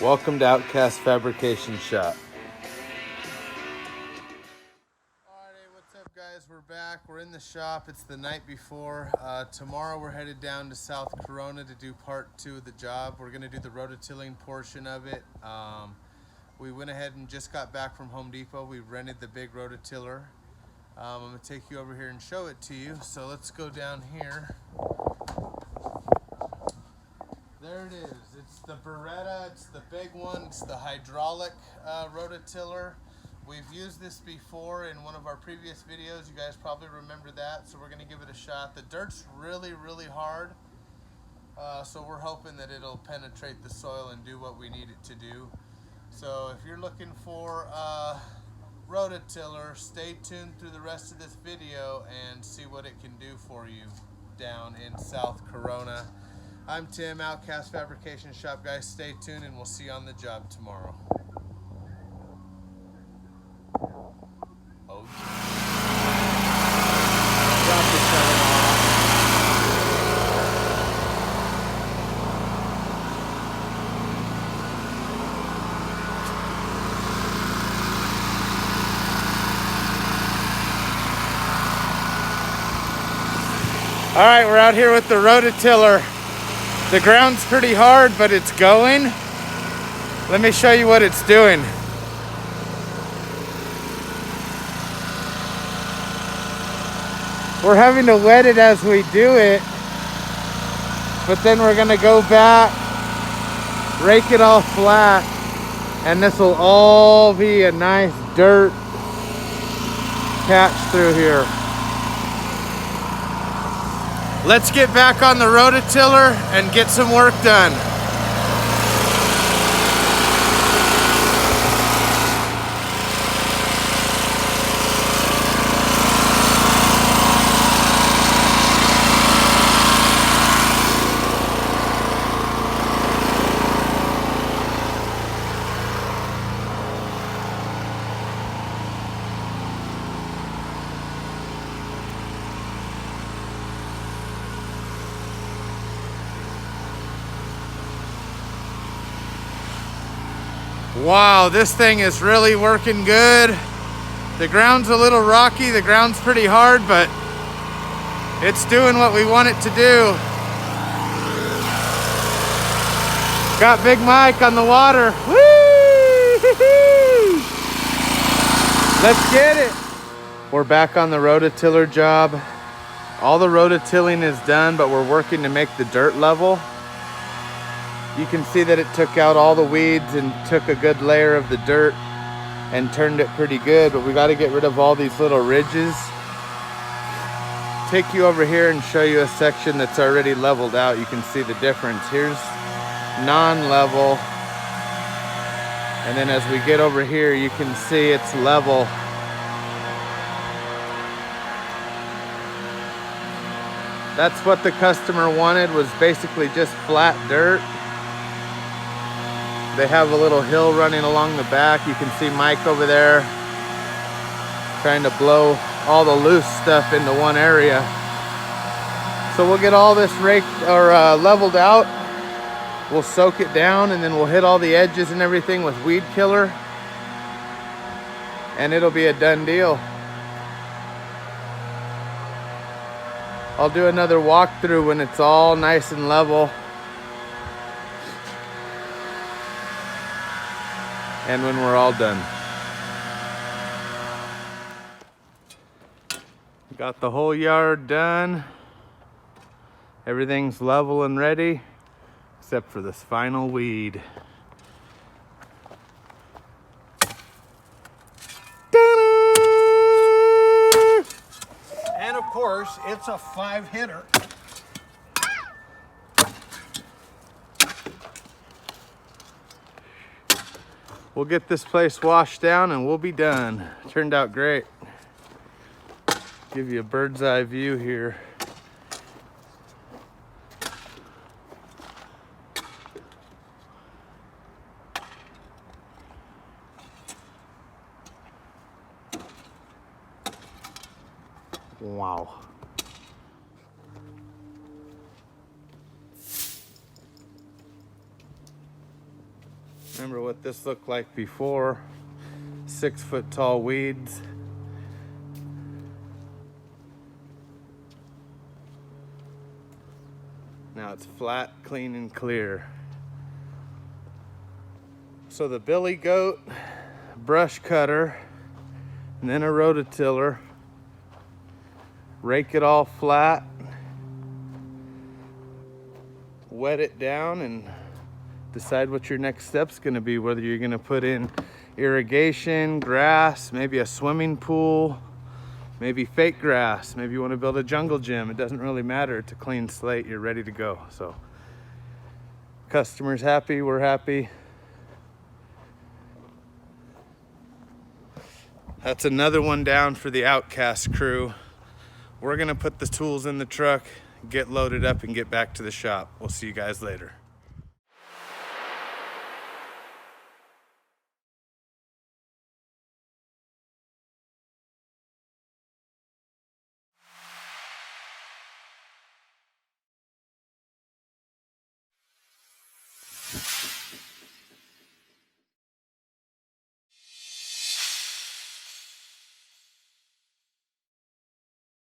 Welcome to Outcast Fabrication Shop. Alright, what's up guys? We're back. We're in the shop. It's the night before. Tomorrow we're headed down to South Corona to do part 2 of the job. We're going to do the rototilling portion of it. We went ahead and just got back from Home Depot. We rented the Big Rototiller. I'm going to take you over here and show it to you. So let's go down here. There it is. It's the Beretta. It's the big one. It's the hydraulic rototiller. We've used this before in one of our previous videos. You guys probably remember that. So we're going to give it a shot. The dirt's really, really hard. So we're hoping that it'll penetrate the soil and do what we need it to do. So if you're looking for a rototiller, stay tuned through the rest of this video and see what it can do for you down in South Corona. I'm Tim, Outcast Fabrication Shop. Guys, stay tuned and we'll see you on the job tomorrow. Oh, all right, we're out here with the rototiller. The ground's pretty hard, but it's going. Let me show you what it's doing. We're having to wet it as we do it, but then we're gonna go back, rake it all flat, and this will all be a nice dirt patch through here. Let's get back on the rototiller and get some work done. Wow, this thing is really working good. The ground's a little rocky, the ground's pretty hard, but it's doing what we want it to do. Got Big Mike on the water. Woo! Let's get it. We're back on the rototiller job. All the rototilling is done, but we're working to make the dirt level. You can see that it took out all the weeds and took a good layer of the dirt and turned it pretty good, but we got to get rid of all these little ridges. Take you over here and show you a section that's already leveled out. You can see the difference. Here's non-level, and then as we get over here, you can see it's level. That's what the customer wanted, was basically just flat dirt. They have a little hill running along the back. You can see Mike over there trying to blow all the loose stuff into one area. So we'll get all this raked or leveled out. We'll soak it down and then we'll hit all the edges and everything with weed killer. And it'll be a done deal. I'll do another walkthrough when it's all nice and level. And when we're all done. Got the whole yard done. Everything's level and ready, except for this final weed. And of course, it's a 5-hitter. We'll get this place washed down and we'll be done. Turned out great. Give you a bird's eye view here. Wow. Remember what this looked like before. 6 foot tall weeds. Now it's flat, clean, and clear. So the billy goat, brush cutter, and then a rototiller. Rake it all flat. Wet it down and decide what your next step's gonna be, whether you're gonna put in irrigation, grass, maybe a swimming pool, maybe fake grass, maybe you wanna build a jungle gym. It doesn't really matter. It's a clean slate. You're ready to go. So customers happy, we're happy. That's another one down for the Outcast crew. We're gonna put the tools in the truck, get loaded up, and get back to the shop. We'll see you guys later.